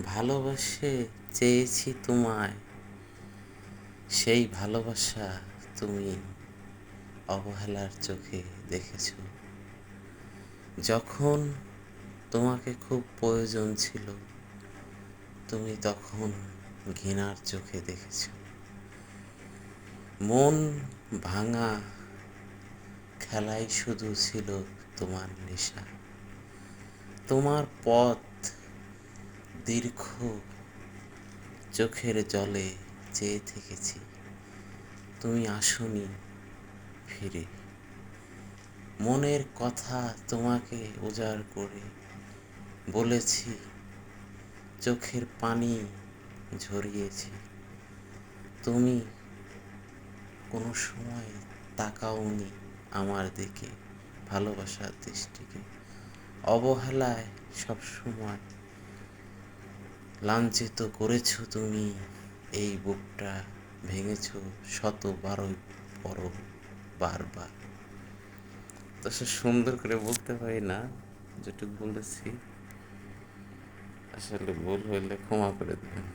ভালোবেসে চেয়েছি তোমায়, সেই ভালোবাসা তুমি অবহেলার চোখে দেখেছ। যখন তোমাকে খুব প্রয়োজন ছিল, তুমি তখন ঘৃণার চোখে দেখেছ। মন ভাঙা খেলাই শুধু ছিল তোমার নেশা। তোমার পথ দীর্ঘ, চোখের জলে চেয়ে থেকেছি, তুমি আসনি ফিরে। মনের কথা তোমাকে উজাড় করে বলেছি, চোখের পানি ঝরিয়েছি, তুমি কোনো সময় তাকাওনি আমার দিকে ভালোবাসার দৃষ্টিকে। অবহেলায় সবসময় লাঞ্ছিত করেছো তুমি, এই বুকটা ভেঙেছো শতবারই পরও বারবার। তো সে সুন্দর করে বলতে পারি না, যেটুকু বলেছি আসলে ভুল হইলে ক্ষমা করে দেবেন।